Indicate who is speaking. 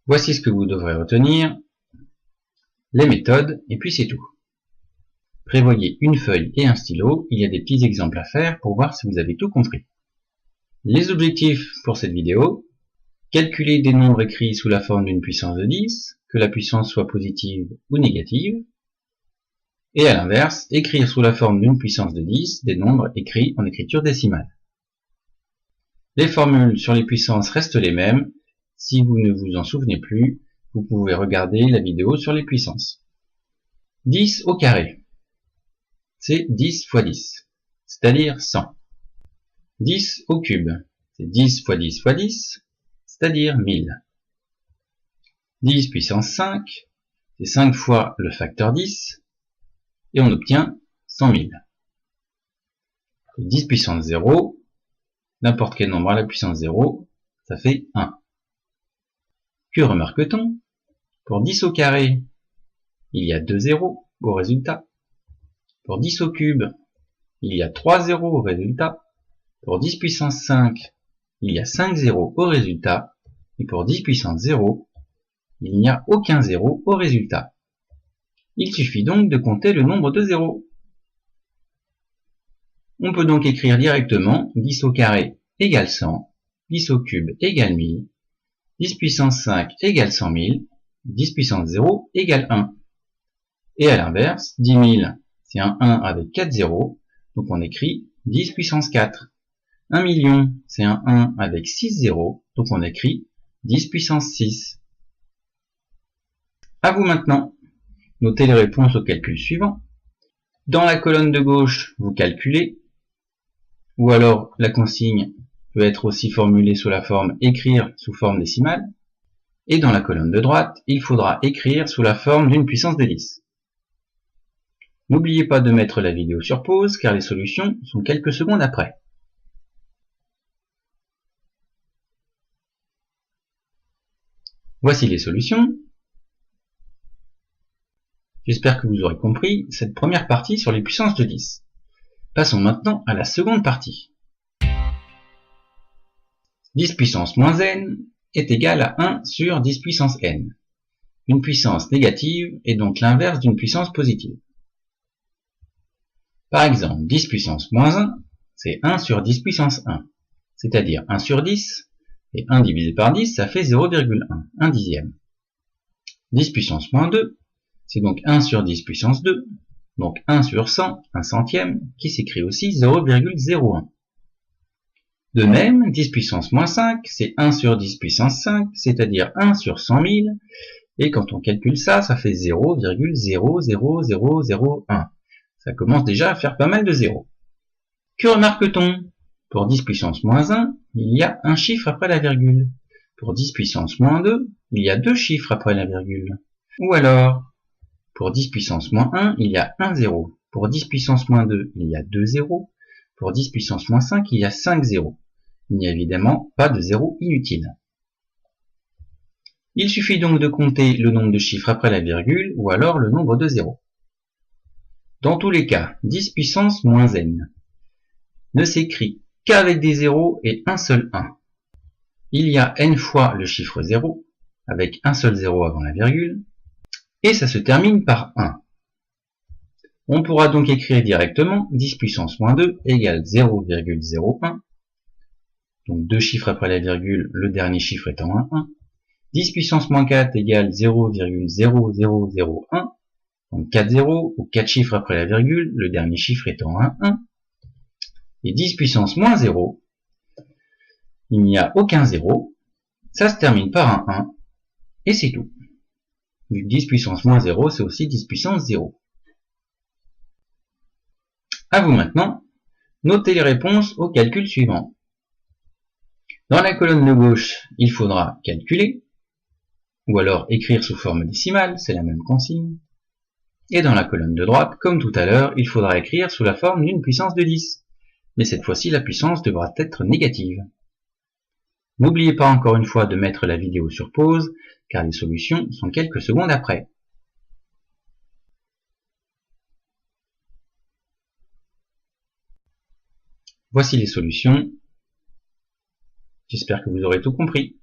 Speaker 1: Voici ce que vous devrez retenir, les méthodes, et puis c'est tout. Prévoyez une feuille et un stylo, il y a des petits exemples à faire pour voir si vous avez tout compris. Les objectifs pour cette vidéo, calculer des nombres écrits sous la forme d'une puissance de 10, que la puissance soit positive ou négative, et à l'inverse, écrire sous la forme d'une puissance de 10 des nombres écrits en écriture décimale. Les formules sur les puissances restent les mêmes. Si vous ne vous en souvenez plus, vous pouvez regarder la vidéo sur les puissances. 10 au carré, c'est 10 fois 10, c'est-à-dire 100. 10 au cube, c'est 10 fois 10 fois 10, c'est-à-dire 1000. 10 puissance 5, c'est 5 fois le facteur 10, et on obtient 100 000. 10 puissance 0, n'importe quel nombre à la puissance 0, ça fait 1. Que remarque-t-on? Pour 10 au carré, il y a 2 zéros au résultat. Pour 10 au cube, il y a 3 zéros au résultat. Pour 10 puissance 5, il y a 5 zéros au résultat. Et pour 10 puissance 0, il n'y a aucun zéro au résultat. Il suffit donc de compter le nombre de zéros. On peut donc écrire directement 10 au carré égale 100, 10 au cube égale 1000, 10 puissance 5 égale 100 000, 10 puissance 0 égale 1. Et à l'inverse, 10 000, c'est un 1 avec 4 zéros, donc on écrit 10 puissance 4. 1 million, c'est un 1 avec 6 zéros, donc on écrit 10 puissance 6. À vous maintenant. Notez les réponses au calcul suivant. Dans la colonne de gauche, vous calculez, ou alors la consigne peut être aussi formulée sous la forme écrire sous forme décimale, et dans la colonne de droite, il faudra écrire sous la forme d'une puissance de 10. N'oubliez pas de mettre la vidéo sur pause, car les solutions sont quelques secondes après. Voici les solutions. J'espère que vous aurez compris cette première partie sur les puissances de 10. Passons maintenant à la seconde partie. 10 puissance moins n est égal à 1 sur 10 puissance n. Une puissance négative est donc l'inverse d'une puissance positive. Par exemple, 10 puissance moins 1, c'est 1 sur 10 puissance 1, c'est-à-dire 1 sur 10, et 1 divisé par 10, ça fait 0,1, 1 dixième. 10 puissance moins 2, c'est donc 1 sur 10 puissance 2, donc 1 sur 100, 1 centième, qui s'écrit aussi 0,01. De même, 10 puissance moins 5, c'est 1 sur 10 puissance 5, c'est-à-dire 1 sur 100 000, et quand on calcule ça, ça fait 0,00001. Ça commence déjà à faire pas mal de zéros. Que remarque-t-on? Pour 10 puissance moins 1, il y a un chiffre après la virgule. Pour 10 puissance moins 2, il y a deux chiffres après la virgule. Ou alors, pour 10 puissance moins 1, il y a un zéro. Pour 10 puissance moins 2, il y a deux zéros. Pour 10 puissance moins 5, il y a 5 zéros. Il n'y a évidemment pas de zéro inutile. Il suffit donc de compter le nombre de chiffres après la virgule, ou alors le nombre de zéros. Dans tous les cas, 10 puissance moins n ne s'écrit qu'avec des zéros et un seul 1. Il y a n fois le chiffre 0, avec un seul 0 avant la virgule, et ça se termine par 1. On pourra donc écrire directement 10 puissance moins 2 égale 0,01, donc deux chiffres après la virgule, le dernier chiffre étant un 1. 10 puissance moins 4 égale 0,0001, donc 4 zéros, ou 4 chiffres après la virgule, le dernier chiffre étant un 1. Et 10 puissance moins 0, il n'y a aucun 0, ça se termine par un 1, et c'est tout. 10 puissance moins 0, c'est aussi 10 puissance 0. À vous maintenant, notez les réponses au calcul suivant. Dans la colonne de gauche, il faudra calculer, ou alors écrire sous forme décimale, c'est la même consigne. Et dans la colonne de droite, comme tout à l'heure, il faudra écrire sous la forme d'une puissance de 10. Mais cette fois-ci, la puissance devra être négative. N'oubliez pas encore une fois de mettre la vidéo sur pause, car les solutions sont quelques secondes après. Voici les solutions. J'espère que vous aurez tout compris.